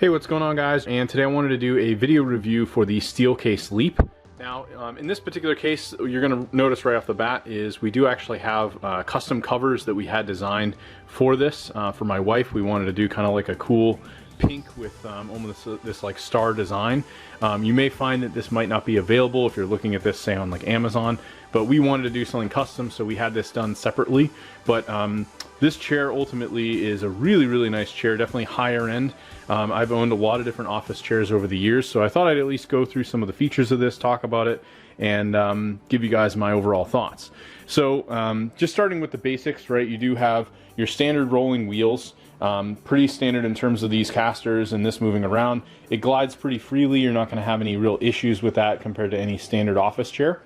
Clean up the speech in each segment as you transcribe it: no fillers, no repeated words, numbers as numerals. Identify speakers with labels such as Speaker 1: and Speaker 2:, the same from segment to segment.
Speaker 1: Hey, what's going on, guys? And today I wanted to do a video review for the Steelcase Leap. Now, in this particular case, you're going to notice right off the bat is we do actually have custom covers that we had designed for this. For my wife, we wanted to do kind of like a cool pink with almost this like star design. You may find that this might not be available if you're looking at this, say, on like Amazon, but we wanted to do something custom, so we had this done separately. But this chair ultimately is a really nice chair, definitely higher end. I've owned a lot of different office chairs over the years, so I thought I'd at least go through some of the features of this, talk about it, and give you guys my overall thoughts. So just starting with the basics, right? You do have your standard rolling wheels, pretty standard in terms of these casters and this moving around. It glides pretty freely. You're not going to have any real issues with that compared to any standard office chair.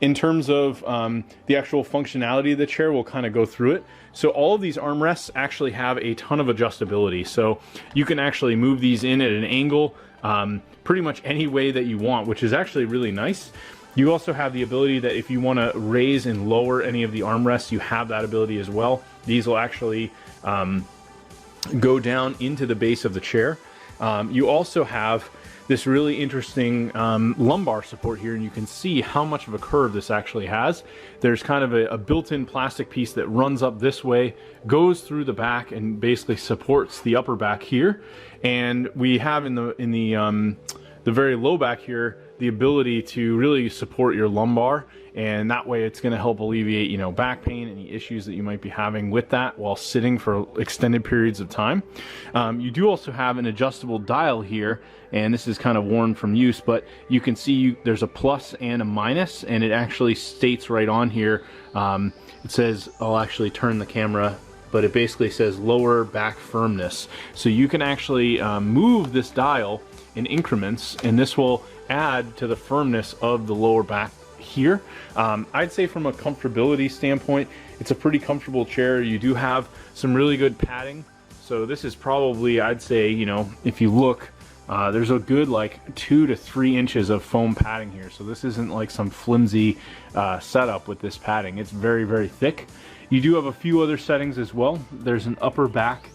Speaker 1: In terms of the actual functionality of the chair, we'll kind of go through it. So all of these armrests actually have a ton of adjustability. So you can actually move these in at an angle pretty much any way that you want, which is actually really nice. You also have the ability that if you want to raise and lower any of the armrests, you have that ability as well. These will actually go down into the base of the chair. You also have this really interesting lumbar support here, and you can see how much of a curve this actually has. There's kind of a built-in plastic piece that runs up this way, goes through the back, and basically supports the upper back here. And we have in the very low back here the ability to really support your lumbar, and that way it's going to help alleviate, you know, back pain, any issues that you might be having with that while sitting for extended periods of time. You do also have an adjustable dial here, and this is kind of worn from use, but you can see there's a plus and a minus, and it actually states right on here, it says, I'll actually turn the camera, but it basically says lower back firmness. So you can actually move this dial in increments, and this will add to the firmness of the lower back here. I'd say from a comfortability standpoint, it's a pretty comfortable chair. You do have some really good padding. So this is probably, I'd say, you know, if you look, there's a good like 2 to 3 inches of foam padding here. So this isn't like some flimsy setup with this padding. It's very thick. You do have a few other settings as well. There's an upper back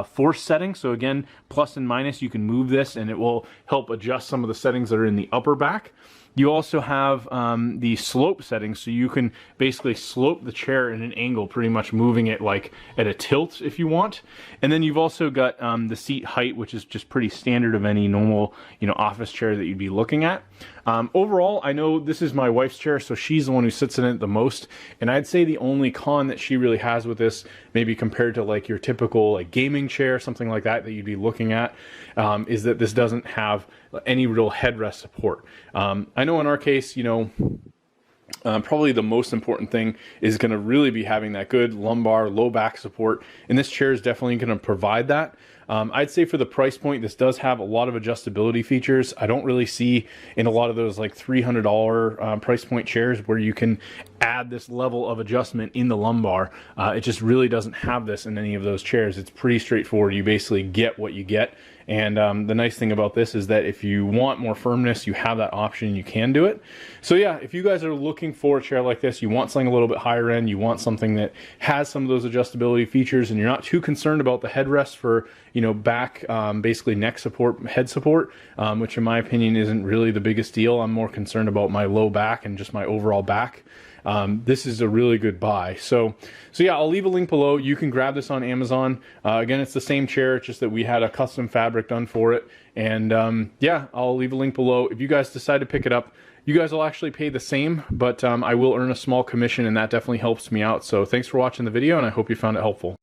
Speaker 1: force setting. So again, plus and minus, you can move this and it will help adjust some of the settings that are in the upper back. You also have the slope settings, so you can basically slope the chair in an angle, pretty much moving it like at a tilt if you want. And then you've also got the seat height, which is just pretty standard of any normal, you know, office chair that you'd be looking at. Overall, I know this is my wife's chair, so she's the one who sits in it the most. And I'd say the only con that she really has with this, maybe compared to like your typical like gaming chair, something like that you'd be looking at, is that this doesn't have any real headrest support. I know in our case, you know, probably the most important thing is going to really be having that good lumbar, low back support, and this chair is definitely going to provide that. I'd say for the price point, this does have a lot of adjustability features. I don't really see in a lot of those like $300 price point chairs where you can add this level of adjustment in the lumbar. It just really doesn't have this in any of those chairs. It's pretty straightforward. You basically get what you get. And the nice thing about this is that if you want more firmness, you have that option, you can do it. So yeah, if you guys are looking for a chair like this, you want something a little bit higher end, you want something that has some of those adjustability features, and you're not too concerned about the headrest for, you know, back, basically neck support, head support, which in my opinion isn't really the biggest deal. I'm more concerned about my low back and just my overall back. This is a really good buy. So yeah, I'll leave a link below. You can grab this on Amazon. Again, it's the same chair, it's just that we had a custom fabric done for it. And yeah, I'll leave a link below. If you guys decide to pick it up, you guys will actually pay the same, but I will earn a small commission, and that definitely helps me out. So thanks for watching the video, and I hope you found it helpful.